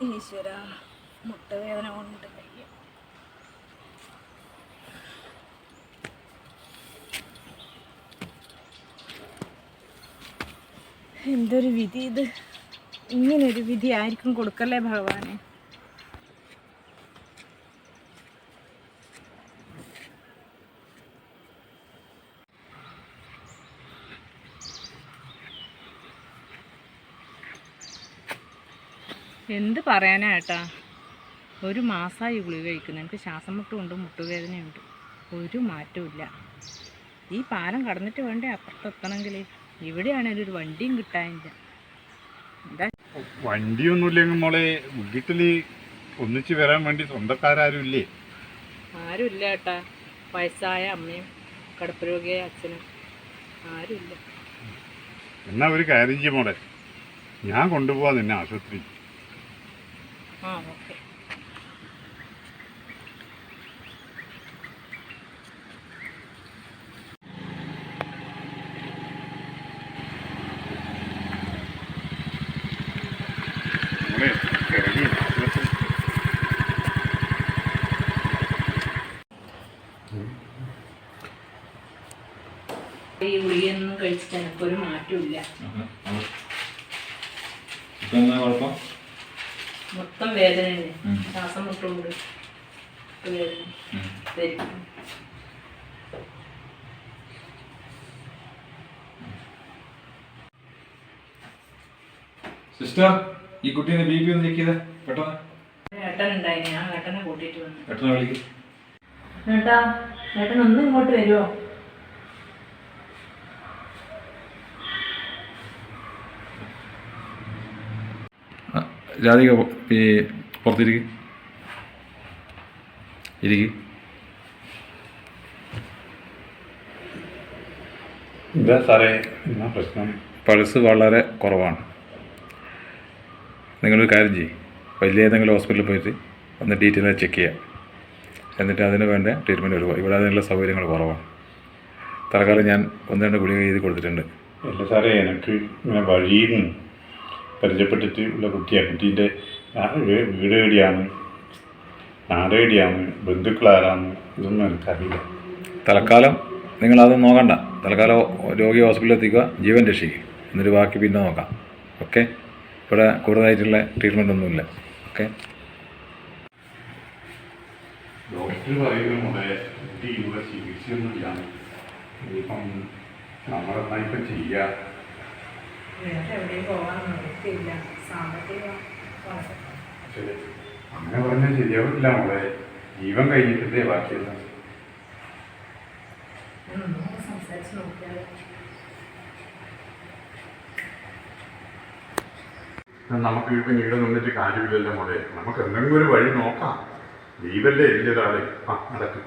ഈശ്വര, മുട്ടുവേദന കൊണ്ട് കയ്യ. എന്തൊരു വിധി ഇത്! ഇങ്ങനൊരു വിധി ആയിരിക്കും കൊടുക്കല്ലേ ഭഗവാനെ. എന്ത് പറയാനാ ഏട്ടാ, ഒരു മാസമായി ഗുളിക കഴിക്കുന്നു. എനിക്ക് ശ്വാസം മുട്ടുമുണ്ട്, മുട്ടുവേദനയുണ്ട്, ഒരു മാറ്റവും. ഈ പാലം കടന്നിട്ട് വേണ്ടേ അപ്പുറത്തെത്തണമെങ്കിൽ. ഇവിടെയാണെങ്കിൽ ഒരു വണ്ടിയും കിട്ടാനില്ല. എന്താ വണ്ടിയൊന്നുമില്ലെങ്കിൽ മോളെ, വീട്ടിൽ ഒന്നിച്ച് വരാൻ വേണ്ടി സ്വന്തക്കാരും ഇല്ലേ? ആരുമില്ല ഏട്ടാ. വയസ്സായ അമ്മയും കിടപ്പ് രോഗിയായ അച്ഛനും ആരുമില്ല. എന്നാ ഒരു കാര്യം ചെയ്യും മോളെ, ഞാൻ കൊണ്ടുപോവാ നിന്നെ ആശുപത്രി. ആ ഓക്കെ. ഈ ഗുളികയൊന്നും കഴിച്ചിട്ട് എനിക്കൊരു മാറ്റമില്ല. മൊത്തം വേദനയാണ്. ശ്വാസം മുട്ടുണ്ട്, വേദന. സിസ്റ്റർ, ഈ കുട്ടീനെ ബി പി ഒന്ന് ചെക്ക് ചെയ്തേ പെട്ടെന്ന്. ഏട്ടനുണ്ടായി, ഞാൻ ഏട്ടനെ കൂട്ടിയിട്ട് വന്നു. പെട്ടെന്ന് വിളിക്ക്. ഏട്ടാ, ഏട്ടൻ ഒന്നും ഇങ്ങോട്ട് വരുമോ? രാധിക പുറത്തിരിക്കും. എന്താ സാറേ, എന്നാ പ്രശ്നം? പൾസ് വളരെ കുറവാണ്. നിങ്ങളൊരു കാര്യം ചെയ്യും, വലിയ ഏതെങ്കിലും ഹോസ്പിറ്റലിൽ പോയിട്ട് ഒന്ന് ഡീറ്റെയിൽ ചെക്ക് ചെയ്യാം. എന്നിട്ട് അതിന് വേണ്ട ട്രീറ്റ്മെൻറ്റ് എടുക്കുക. ഇവിടെ അതിനുള്ള സൗകര്യങ്ങൾ കുറവാണ്. തൽക്കാലം ഞാൻ 1-2 ഗുളിക എഴുതി കൊടുത്തിട്ടുണ്ട്. അല്ല സാറേ, എനിക്ക് ഇങ്ങനെ വഴിയിൽ നിന്ന് പരിചയപ്പെട്ടിട്ട് ഉള്ള കുട്ടിയാണ്. കുട്ടീൻ്റെ വീട് എവിടെയാണ്, നാട് എവിടെയാണ്, ബന്ധുക്കളാരാണ്, ഇതൊന്നും എനിക്കറിയില്ല. തൽക്കാലം നിങ്ങളത് നോക്കണ്ട. തൽക്കാലം രോഗി ഹോസ്പിറ്റലിൽ എത്തിക്കുക, ജീവൻ രക്ഷിക്കുക. എന്നിട്ട് ബാക്കി പിന്നെ നോക്കാം. ഓക്കെ? ഇവിടെ കൂടുതലായിട്ടുള്ള ട്രീറ്റ്മെൻ്റ് ഒന്നുമില്ല. ഓക്കെ? ഡോക്ടർ പറയുന്നത് ഇവിടെ ചികിത്സയൊന്നുമില്ല. ഇപ്പം നമ്മളെന്നാ ഇപ്പം ചെയ്യുക? അങ്ങനെ പറഞ്ഞാൽ ശരിയാവില്ല മോളെ. ജീവൻ കഴിഞ്ഞിട്ടല്ലേ ബാക്കിയല്ല. നമുക്ക് ഇപ്പം ഇവിടെ നിന്നിട്ട് കാര്യമില്ലല്ലോ മോളെ. നമുക്ക് എന്തെങ്കിലും ഒരു വഴി നോക്കാം. ജീവല്ലേ ഇല്ല ഒരാളെ. നടക്കും.